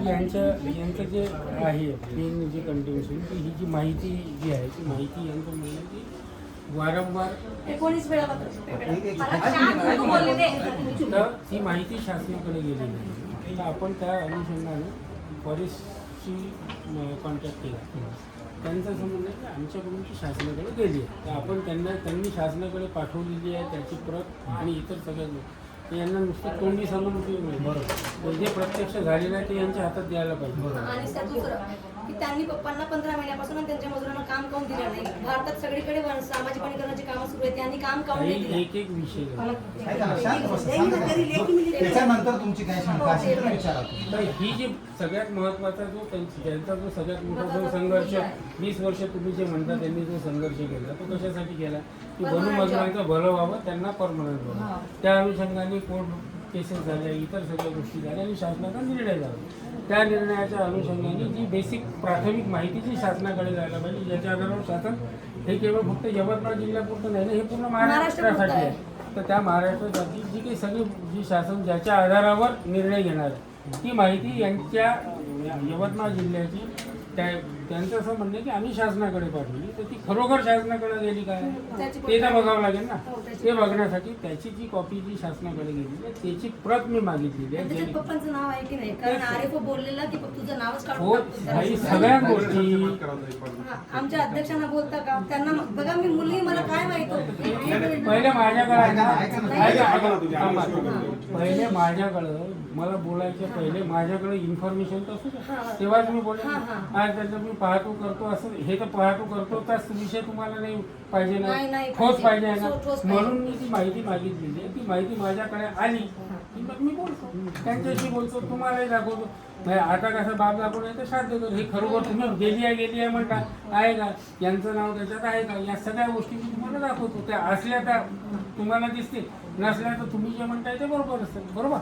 यांचं जे आहे मेन जे कंटिन्युएशन की ही जी माहिती जी आहे ती माहिती यांचं म्हणणं की वारंवार 19 वेळा तर ती माहिती शासनाकडे गेली नाही. तर आपण त्या अनुषंगाने फॉरेस्टशी कॉन्टॅक्ट केला. त्यांचं असं म्हणणं आहे की आमच्याकडून ती शासनाकडे गेली आहे. तर आपण त्यांनी शासनाकडे पाठवलेली आहे त्याची प्रत आणि इतर सगळ्या यांना नुसतं तोंडी सांगून उपयोग नाही. बरोबर, जे प्रत्यक्ष झालेलं आहे ते यांच्या हातात द्यायला पाहिजे. आणि दुसरं की त्यांनी पप्पांना 15 महिन्यापासून त्यांच्या मजुरांना काम काऊन दिलं नाही. भारतात सगळीकडे सामाजिक वनीकरणाची कामं सुरू आहेत, त्यांनी काम काऊन नाही दिलं. एक विषय त्याच्यानंतर तुमची काय शंका असेल तर विचारा. तर ही जी सगळ्यात महत्त्वाचा त्यांचा जो सगळ्यात मोठा जो संघर्ष 20 वर्ष तुम्ही जे म्हणता त्यांनी जो संघर्ष केला तो कशासाठी केला की वनमजुरांचं भलं व्हावं, त्यांना परमनंट व्हावं. त्या अनुषंगाने कोर्ट केसेस झाल्या, इतर सगळ्या गोष्टी झाल्या आणि शासनाचा निर्णय झाला. त्या निर्णयाच्या अनुषंगाने जी बेसिक प्राथमिक माहिती जी शासनाकडे जायला पाहिजे, ज्याच्या आधारावर शासन हे केवळ फक्त यवतमाळ जिल्ह्यापुरतं नाही, हे पूर्ण महाराष्ट्रासाठी आहे. तर त्या महाराष्ट्रासाठी जी काही सगळी जी शासन ज्याच्या आधारावर निर्णय घेणार आहे ती माहिती यांच्या यवतमाळ जिल्ह्याची त्यांचं असं म्हणणं की आम्ही शासनाकडे पाठवली, तर ती खरोखर शासनाकडे गेली काय ते तर बघावं लागेल ना. ते बघण्यासाठी त्याची जी कॉपी जी शासनाकडे गेली आहे त्याची प्रत मी मागितलेली आहे. पप्पांचं नाव आहे की नाही, कारण आरएफओ बोललेला की तुझं नावच हो, काढून सगळ्या गोष्टी आमच्या अध्यक्षांना बोलता का त्यांना बघा. मी मुली मला काय माहित पहिले माझ्याकडं मला बोलायचं पहिले माझ्याकडे इन्फॉर्मेशन तर असू द्या, तेव्हाच मी बोलेन. आज त्याचं मी पाहतो करतो असं हे तर पाहतो करतो त्याच विषय तुम्हाला नाही पाहिजे ना, ठोस पाहिजे ना, म्हणून मी ती माहिती मागितलेली आहे. ती माहिती माझ्याकडे आली की मग मी बोलतो, त्यांच्याशी बोलतो, तुम्हालाही दाखवतो. आता कसं बाब दाखवून आहे तर साध्य करतो. हे खरोखर तुम्ही गेली आहे म्हणता आहे का, यांचं नाव त्याच्यात आहे का, या सगळ्या गोष्टी मी तुम्हाला दाखवतो. त्या असल्या तर तुम्हाला दिसतील, नसल्या तर तुम्ही जे म्हणताय ते बरोबर असतं. बरोबर.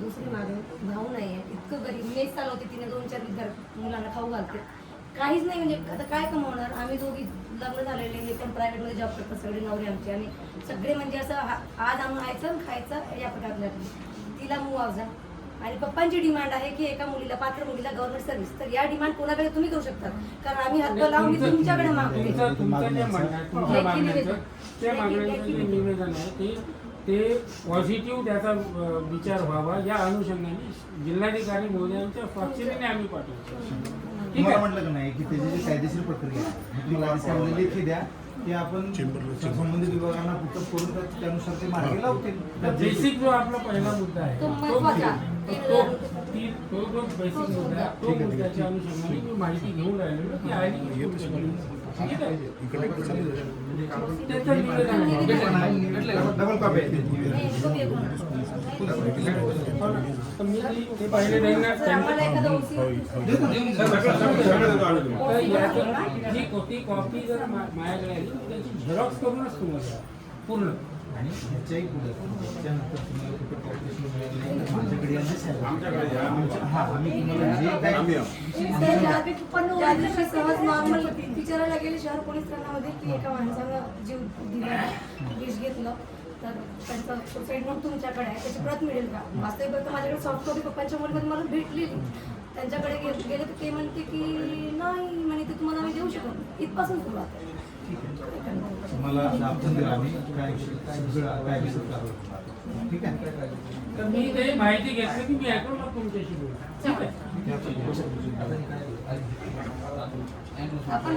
दुसरी माझं भाऊ नाही आहे, इतकं गरीब मेस चालवते तिने, 2-4 मुलांना खाऊ घालते, काहीच नाही. म्हणजे आता काय कमवणार. आम्ही दोघी लग्न झालेले, हे पण प्रायव्हेटमध्ये जॉब करतात सगळे नवरे आमचे, आणि सगळे म्हणजे असं आज आणून खायचं खायचं या प्रकारला. तिला मुआवजा आणि पप्पांची डिमांड आहे की एका मुलीला, पात्र मुलीला गव्हर्नमेंट सर्व्हिस. तर या डिमांड कोणाकडे तुम्ही करू शकता, कारण आम्ही हातभार लावून मी तुमच्याकडे मागते. त्या मागण्यांचं जे निवेदन आहे ते पॉझिटिव्ह त्याचा विचार व्हावा या अनुषंगाने जिल्हाधिकारी महोदयांच्या स्वाक्षरीने आम्ही पाठवतो. ठीक आहे, म्हटलं की नाही की त्याची जी कायदेशीर प्रक्रिया आहे जिल्हाधिकारी लेखी द्या की आपण संबंधित विभागांना पुस्तक करून त्यानुसार ते मार्गी लावतील. बेसिक जो आपला पहिला मुद्दा आहे तो बेसिक मुद्दा तो मुद्द्याच्या अनुषंगाने मी माहिती घेऊन राहिलेलो ती आली. ठीक आहे, त्याचं निवेदन डबल कॉपी आहे. मी ते पाहिले नाही ना जी कॉपी जर माझ्याकडे आली त्याची झेरॉक्स करूनच तुम्हाला पूर्ण. आणि ह्याच्याही पुढे त्याच्यानंतर तुम्हाला कुठं कॉपरेशन माझ्याकडे आम्ही तुम्हाला सहज नॉर्मल विचारायला गेले शहर पोलीस ठाण्यामध्ये की एका माणसानं जीव दिला, विष घेतलं, तर त्यांचा सुसाईड नोट तुमच्याकडे आहे, त्याची प्रत मिळेल का. वास्तविक माझ्याकडे सॉफ्ट कॉपी पप्पांच्या मुलीमध्ये मला भेटलेली. त्यांच्याकडे गेले तर ते म्हणते की नाही म्हणे, ते तुम्हाला आम्ही देऊ शकत. इथपासून सुरुवात आहे. तुम्हाला दाखवून दिला आम्ही काय ठीक आहे. तर मी ते माहिती घेतली की मी ऐकून मग तुमच्याशी बोलतो. ठीक आहे. आपण